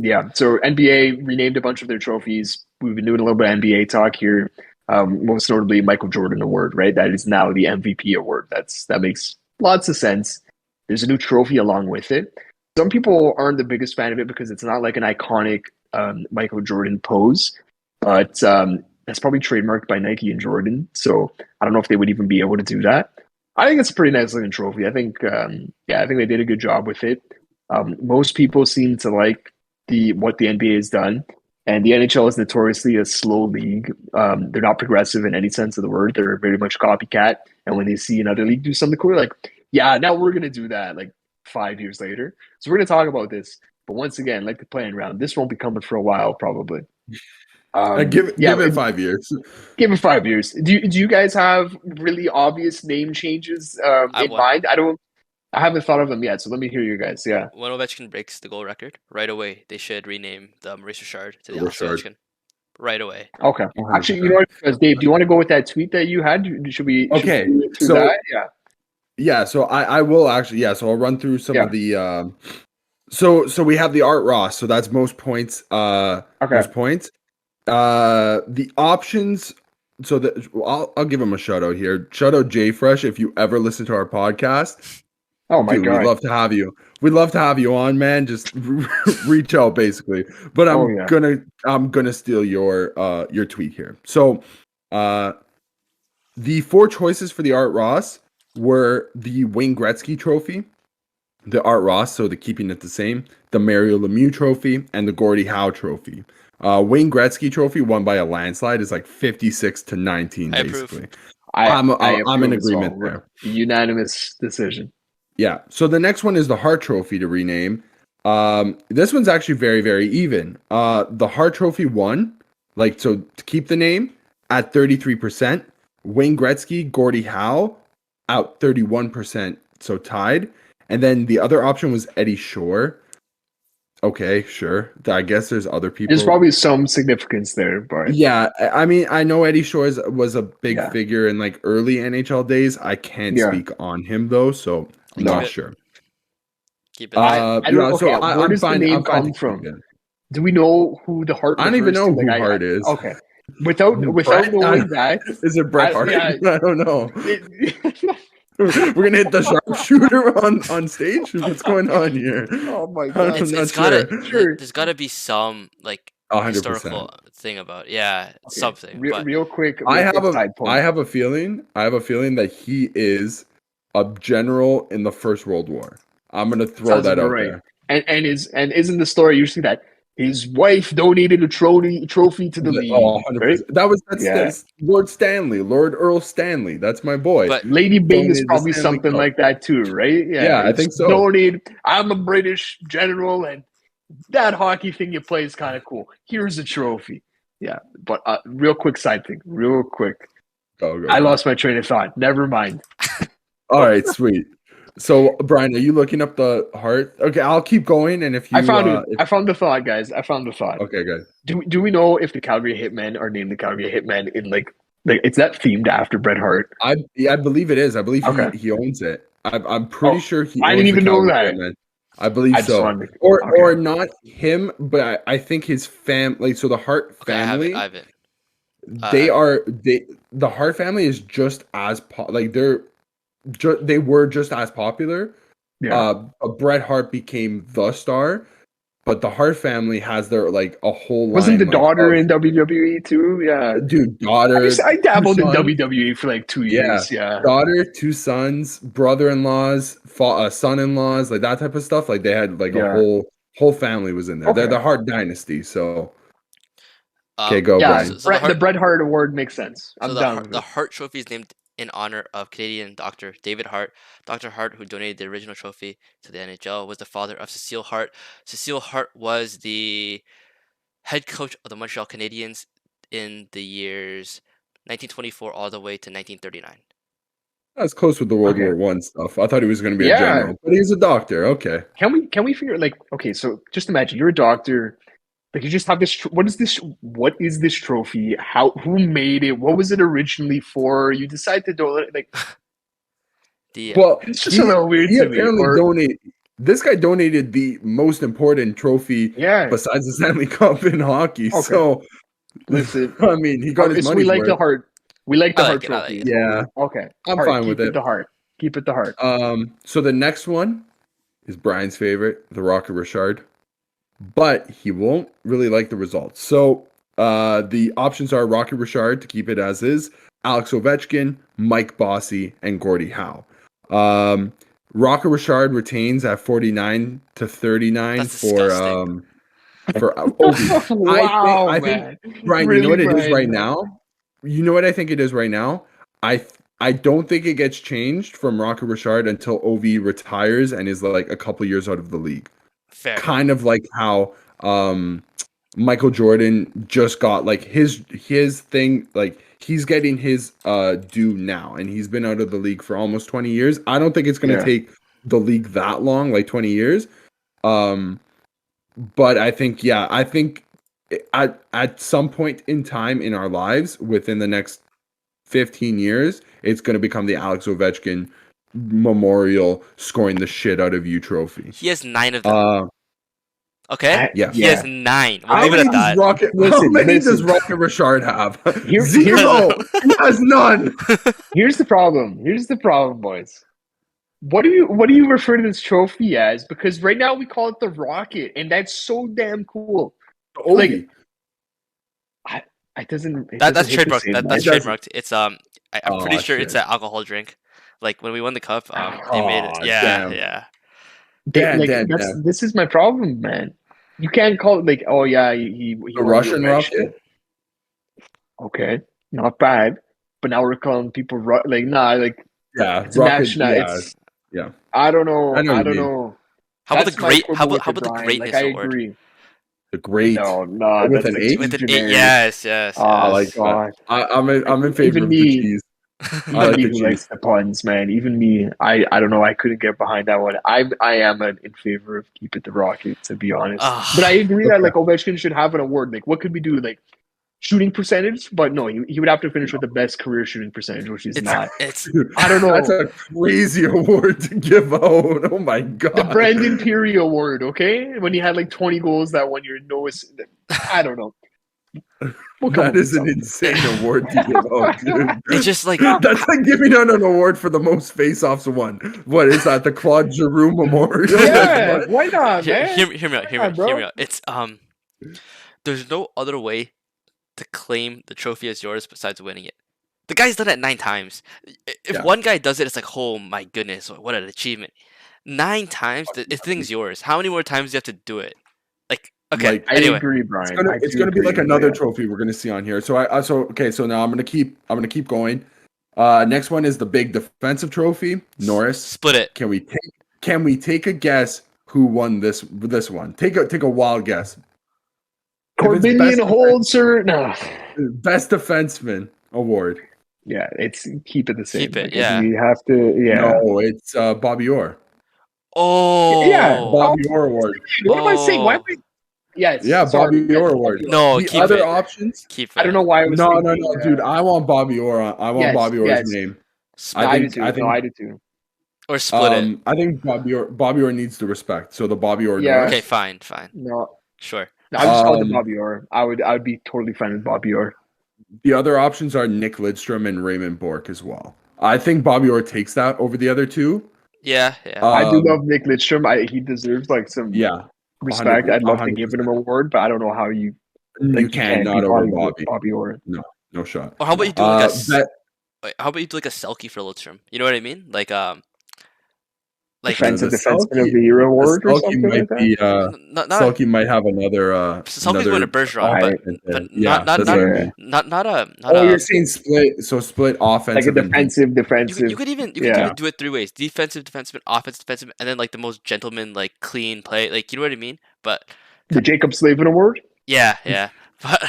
Yeah. So NBA renamed a bunch of their trophies. We've been doing a little bit of NBA talk here. Most notably, Michael Jordan Award, right? That is now the MVP award. That makes lots of sense. There's a new trophy along with it. Some people aren't the biggest fan of it because it's not like an iconic Michael Jordan pose, but that's probably trademarked by Nike and Jordan. So I don't know if they would even be able to do that. I think it's a pretty nice looking trophy. I think, yeah, I think they did a good job with it. Most people seem to like what the NBA has done, and the NHL is notoriously a slow league. They're not progressive in any sense of the word. They're very much copycat. And when they see another league do something cool, they're like, yeah, now we're gonna do that. Like 5 years later, so we're gonna talk about this. But once again, like the playing round, this won't be coming for a while, probably. Give it 5 years. Give it 5 years. Do you guys have really obvious name changes in mind? I haven't thought of them yet, so let me hear you guys. Yeah. When Ovechkin breaks the goal record, right away they should rename the Maurice Richard to the Alex Ovechkin. Right away. Okay. Actually, you know what, Dave? Do you want to go with that tweet that you had? Should we? Okay. So that? Yeah. Yeah. So I will actually. Yeah. So I'll run through some of the. So we have the Art Ross. So that's most points. Most points. The options. So I'll give him a shout out here. Shout out Jay Fresh if you ever listen to our podcast. Oh my God, we'd love to have you. We'd love to have you on, man. Just reach out, basically. But I'm gonna steal your tweet here. So, the 4 choices for the Art Ross were the Wayne Gretzky Trophy, the Art Ross, so the keeping it the same, the Mario Lemieux Trophy, and the Gordie Howe Trophy. Wayne Gretzky Trophy won by a landslide is like 56-19, basically. I'm in agreement there. Unanimous decision. Yeah. So the next one is the Hart Trophy to rename. This one's actually very, very even. The Hart Trophy won, so to keep the name at 33%. Wayne Gretzky, Gordie Howe out 31%, so tied. And then the other option was Eddie Shore. Okay, sure. I guess there's other people. There's probably some significance there, but yeah, I mean, I know Eddie Shore was a big figure in early NHL days. I can't speak on him though, so I'm not sure. Keep it. Where does the name come from? Do we know who the Hart? I don't even know who Hart is. Okay, without knowing that, is it Bret Hart? I don't know. We're gonna hit the sharpshooter on stage. What's going on here? Oh my God! There's gotta be some 100%. historical thing about something. Real quick. I have a feeling that he is a general in the First World War. I'm gonna throw that out there. And isn't the story usually that his wife donated a trophy to the league? Oh, 100%. Right? That's Lord Stanley, Lord Earl Stanley. That's my boy. But Lady Byng is probably something like that too, right? Yeah, I think so. I'm a British general, and that hockey thing you play is kind of cool. Here's a trophy. Yeah, but real quick side thing. Real quick. Go. I lost my train of thought. Never mind. All right, sweet. So, Brian, are you looking up the Hart? Okay, I'll keep going. And if you, I found the thought, guys. I found the thought. Okay, good. Do we know if the Calgary Hitmen are named the Calgary Hitmen in it's that themed after Bret Hart? I believe it is. I believe he owns it. I'm pretty sure he. I didn't even know that. Hitmen. I believe so. Or not him, but I think his family. So the Hart family. I have it. The Hart family is just as they were just as popular. Yeah. Bret Hart became the star, but the Hart family has their a whole line. Wasn't the daughter in WWE too? Yeah, dude, daughter. I dabbled in WWE for 2 years. Yeah, daughter, 2 sons, brother-in-laws, son-in-laws, that type of stuff. They had a whole family was in there. Okay. They're the Hart dynasty. So okay, go Brian. So the Bret Hart Award makes sense. I'm down. The Hart Trophy is named in honor of Canadian doctor David Hart. Dr. Hart, who donated the original trophy to the NHL, was the father of Cecile Hart. Cecile Hart was the head coach of the Montreal Canadiens in the years 1924 all the way to 1939. That's close with the World War I stuff. I thought he was going to be a general, but he's a doctor. Okay. Can we figure so just imagine you're a doctor. You just have this. What is this? What is this trophy? Who made it? What was it originally for? You decide to donate. Well, it's just a little weird to me. this guy donated the most important trophy Yeah. besides the Stanley Cup in hockey. Okay. So, Listen, I mean, he got his so money's we like the worth. heart. We like the I heart like it, I like trophy. it. is what we- Yeah. Okay. I'm Heart, fine keep with it it. the heart. Keep it the heart. So the next one is Brian's favorite, the Rocket Richard, but he won't really like the results. So the options are Rocket Richard to keep it as is, Alex Ovechkin, Mike Bossy, and Gordie Howe. Rocket Richard retains at 49 to 39 That's for disgusting. Ovi. Wow, I think man. Brian, you know Really, what it is Brian? right now? You know what I think it is right now? I don't think it gets changed from Rocket Richard until OV retires and is like a couple years out of the league. Fair. Kind of like how Michael Jordan just got like his thing, like he's getting his due now, and he's been out of the league for almost 20 years. I don't think it's gonna Yeah. take the league that long, like 20 years. But I think at some point in time in our lives, within the next 15 years, it's going to become the Alex Ovechkin Memorial scoring the shit out of you trophy. He has 9 of them. Okay? yes. He has 9. We'll How leave it many at does that. Rocket? How Listen, many does listen. Rocket Richard have? Here's 0. He has none. Here's the problem. Here's the problem, boys. What do you refer to this trophy as? Because right now we call it the Rocket, and that's so damn cool. Ovi. It doesn't. That's hit the trademarked. same That's way. trademarked. It's I'm pretty sure it's shit. an alcohol drink. Like when we won the cup, they made it. Aw, Yeah, damn. yeah. This is my problem, man. You can't call it like, oh yeah, he The won Russian Ovechkin. Rocket. Okay, not bad. But now we're calling people like Yeah, it's a Rocket. national. Yeah, It's yeah. I don't know. I know what I you don't mean. know. How about That's the my great? quibble How with about it, the Brian. greatness I award? agree. The great. No, With that's an like eight? too With an 8, generic. yes, yes, Oh my yes. god. I'm in favor Even of me- the cheese. Even I like me the who cheese. likes the puns, man. Even me, I don't know. I couldn't get behind that one. I am in favor of keep it the Rocket, to be honest. Ah. But I agree that Okay. like Ovechkin should have an award. Like, what could we do? Like shooting percentage, but no, he would have to finish with the best career shooting percentage, which he's not. It's I don't know. That's a crazy award to give out. Oh my god. The Brandon Peary Award, okay? When he had like 20 goals that one year. No, I don't know. We'll come up That with is an something. insane award to give out, dude. it's just like That's like giving out an award for the most face-offs won. What is that? The Claude Giroux Memorial? Yeah, What? why not, man? hear me out. Hear me out. bro. Hear me out. It's there's no other way to claim the trophy as yours besides winning it. The guy's done it 9 times. If Yeah. one guy does it, it's like, oh my goodness, what an achievement! 9 times, the thing's yours. How many more times do you have to do it? Like, okay, Like, I anyway, agree, Brian. It's gonna be like another trophy we're gonna see on here. So so now I'm gonna keep going. Next one is the big defensive trophy, Norris. split it. Can we take a guess who won this one? Take a wild guess. Corbinian Holzer. No. Best defenseman award. Yeah, it's keep it the same. Keep it, Like, yeah. We have to, yeah. No, it's Bobby Orr. Oh, Yeah, Bobby Orr award. What am I saying? Why Oh. am I? Yes. Yeah, sorry, Bobby yes, Orr award. No, The keep other it. options? Keep it. I don't know why I was No, thinking, dude. I want Bobby Orr. I want Yes, Bobby Orr's yes. name. I do think- too. I think- I do too. Or split it. I think Bobby Orr needs the respect. So the Bobby Orr. Yeah. Norris. Okay, fine. No, Sure. I would just call it Um, Bobby Orr. I would be totally fine with Bobby Orr. The other options are Nick Lidstrom and Raymond Bourque as well. I think Bobby Orr takes that over the other two. Yeah. I do Um, love Nick Lidstrom. He deserves like some Yeah, respect. I'd love to give 100%. him an award, but I don't know how you. You can not be over partying with Bobby. Bobby Orr. No shot. Or how about you do like Bet- how about you do like a selkie for Lidstrom? You know what I mean? Like Defensive the defenseman of Selkie- the year award or Selkie something might like that. be not Selkie might have another. Selkie's another going to Bergeron, but yeah, not that's not what I yeah. mean. not a Oh, you're saying split? So split Like offensive a and defensive. you could even yeah. do it 3 ways: defensive defenseman, offensive defenseman, and then like the most gentleman, like clean play. Like, you know what I mean? But The Jacob Slavin Award. yeah. But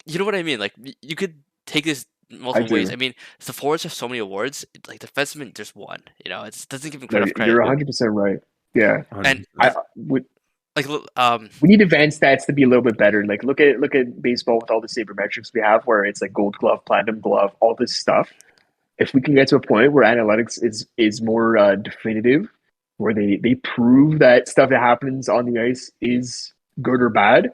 you know what I mean? Like, you could take this multiple do. ways. I mean, the forwards have so many awards. Like, defenseman, there's one. You know, it doesn't give him enough credit. You're 100% right. Yeah, And we like need advanced stats to be a little bit better. Like look at baseball with all the sabermetrics we have, where it's like Gold Glove, Platinum Glove, all this stuff. If we can get to a point where analytics is more definitive, where they prove that stuff that happens on the ice is good or bad,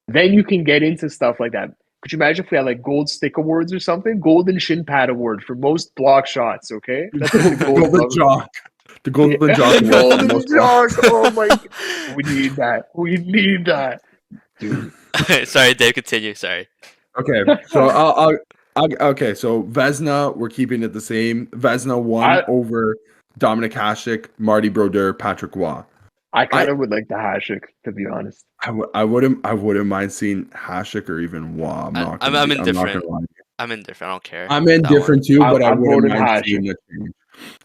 then you can get into stuff like that. Could you imagine if we had like gold stick awards or something? Golden shin pad award for most block shots, okay? That's like the gold Golden Jock. The Golden Jock the Award for the golden most jock. blocks. Oh my god. We need that. We need that. Dude. Sorry, Dave. Continue. Sorry. Okay, so okay, so Vezina, we're keeping it the same. Vezina won over Dominic Hasek, Marty Brodeur, Patrick Waugh. I kind of would like the Hasek, to be honest. I wouldn't mind seeing Hasek or even Waugh. I'm indifferent. I'm indifferent. I don't care. I'm indifferent too, but I wouldn't mind Hasek. seeing a change.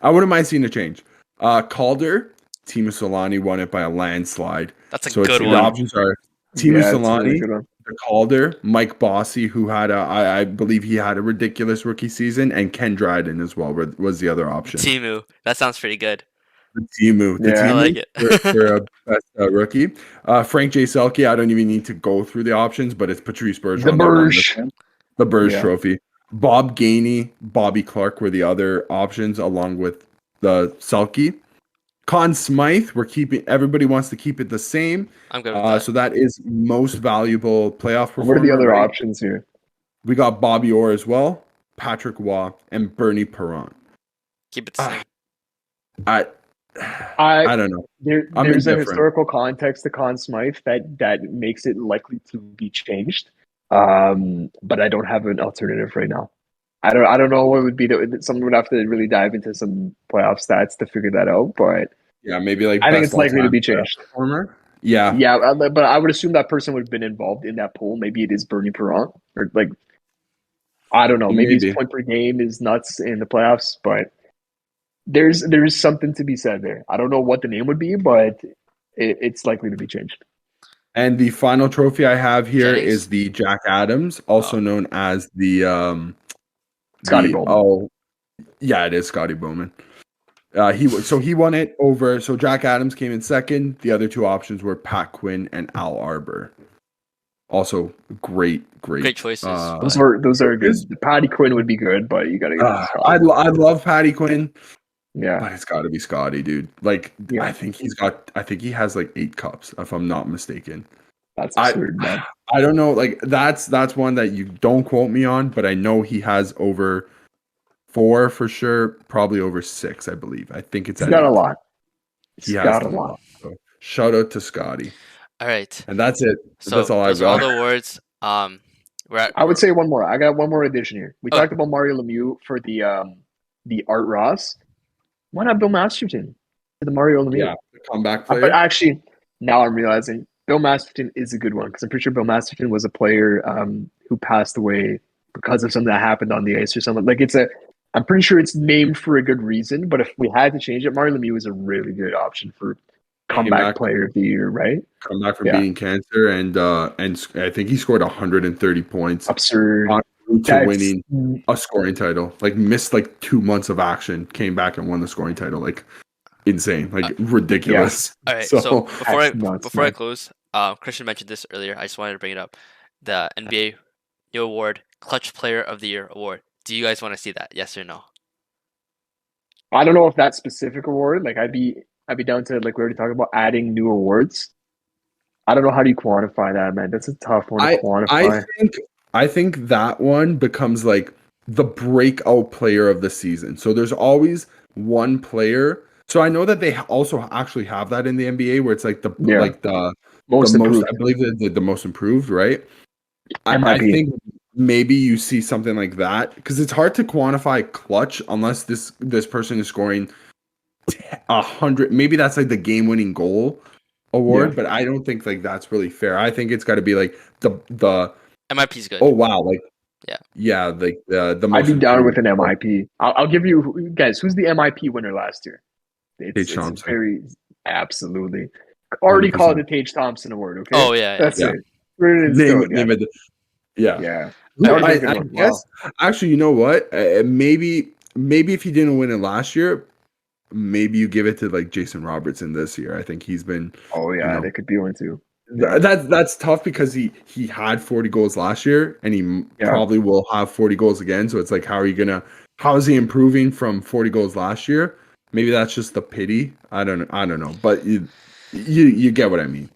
I wouldn't mind seeing a change. Calder, Teemu Solani won it by a landslide. That's a good one. The options are Teemu Solani, really the Calder, Mike Bossy, who had I believe he had a ridiculous rookie season, and Ken Dryden as well was the other option. Teemu, that sounds pretty good. The Teemu, I like it. for a best rookie. Frank J. Selke, I don't even need to go through the options, but it's Patrice Bergeron. The Burge Trophy. Bob Gainey, Bobby Clark were the other options, along with the Selke. Conn Smythe, everybody wants to keep it the same. I'm good with that. So that is most valuable playoff performer. What are the other options here? We got Bobby Orr as well, Patrick Waugh, and Bernie Perron. Keep it the same. I don't know. There's a historical context to Conn Smythe that makes it likely to be changed. But I don't have an alternative right now. I don't know what would be someone would have to really dive into some playoff stats to figure that out. But yeah, maybe like I think it's likely to be changed. Performer? Yeah, but I would assume that person would have been involved in that poll. Maybe it is Bernie Perron, or like I don't know. Maybe his point per game is nuts in the playoffs, but there's something to be said there. I don't know what the name would be, but it's likely to be changed. And the final trophy I have here is the Jack Adams, also known as the Scotty Bowman. Oh, yeah, it is Scotty Bowman. He won it over. So Jack Adams came in second. The other two options were Pat Quinn and Al Arbor. Also, great choices. Those are good. Patty Quinn would be good, but you gotta get. I love Patty Quinn. Yeah, but it's got to be Scotty, dude. Like, I think he has like 8 cups, if I'm not mistaken. That's absurd, man. I don't know. Like, that's one that you don't quote me on, but I know he has over 4 for sure, probably over 6, I believe. I think it's. He's got a lot. He has a lot. So shout out to Scotty. All right, and that's it. So that's all I've got. All the awards. I would say one more. I got one more addition here. We talked about Mario Lemieux for the Art Ross. Why not Bill Masterton for the Mario Lemieux? Yeah, the comeback player. But actually, now I'm realizing Bill Masterton is a good one because I'm pretty sure Bill Masterton was a player who passed away because of something that happened on the ice or something. Like I'm pretty sure it's named for a good reason. But if we had to change it, Mario Lemieux is a really good option for comeback player of the year, right? Come back from beating cancer, and I think he scored 130 points. Absurd. To winning a scoring title. Like, missed like 2 months of action, came back and won the scoring title. Like, insane. Like, ridiculous. All right. So before I close, Christian mentioned this earlier. I just wanted to bring it up. The NBA new award, Clutch Player of the Year award. Do you guys want to see that? Yes or no? I don't know if that specific award. Like, I'd be down to, like we already talked about, adding new awards. I don't know, how do you quantify that, man? That's a tough one to quantify. I think that one becomes like the breakout player of the season. So there's always one player. So I know that they also actually have that in the NBA, where it's like the most improved. I believe the most improved, right? I think maybe you see something like that, because it's hard to quantify clutch unless this person is scoring 100. Maybe that's like the game-winning goal award, but I don't think like that's really fair. I think it's got to be like the MIP's good. Oh wow, like yeah, like the most. I'd be down with an MIP. I'll give you guys. Who's the MIP winner last year? It's very absolutely. Already 100%. Called it the Tage Thompson Award. Okay. Oh yeah, that's it. Name it. Yeah. I guess actually, you know what? Maybe if he didn't win it last year, maybe you give it to like Jason Robertson this year. I think he's been. Oh yeah, they could be one too. That's tough because he had 40 goals last year, and he probably will have 40 goals again. So it's like, how is he improving from 40 goals last year Maybe that's just the pity. I don't know, but you get what I mean.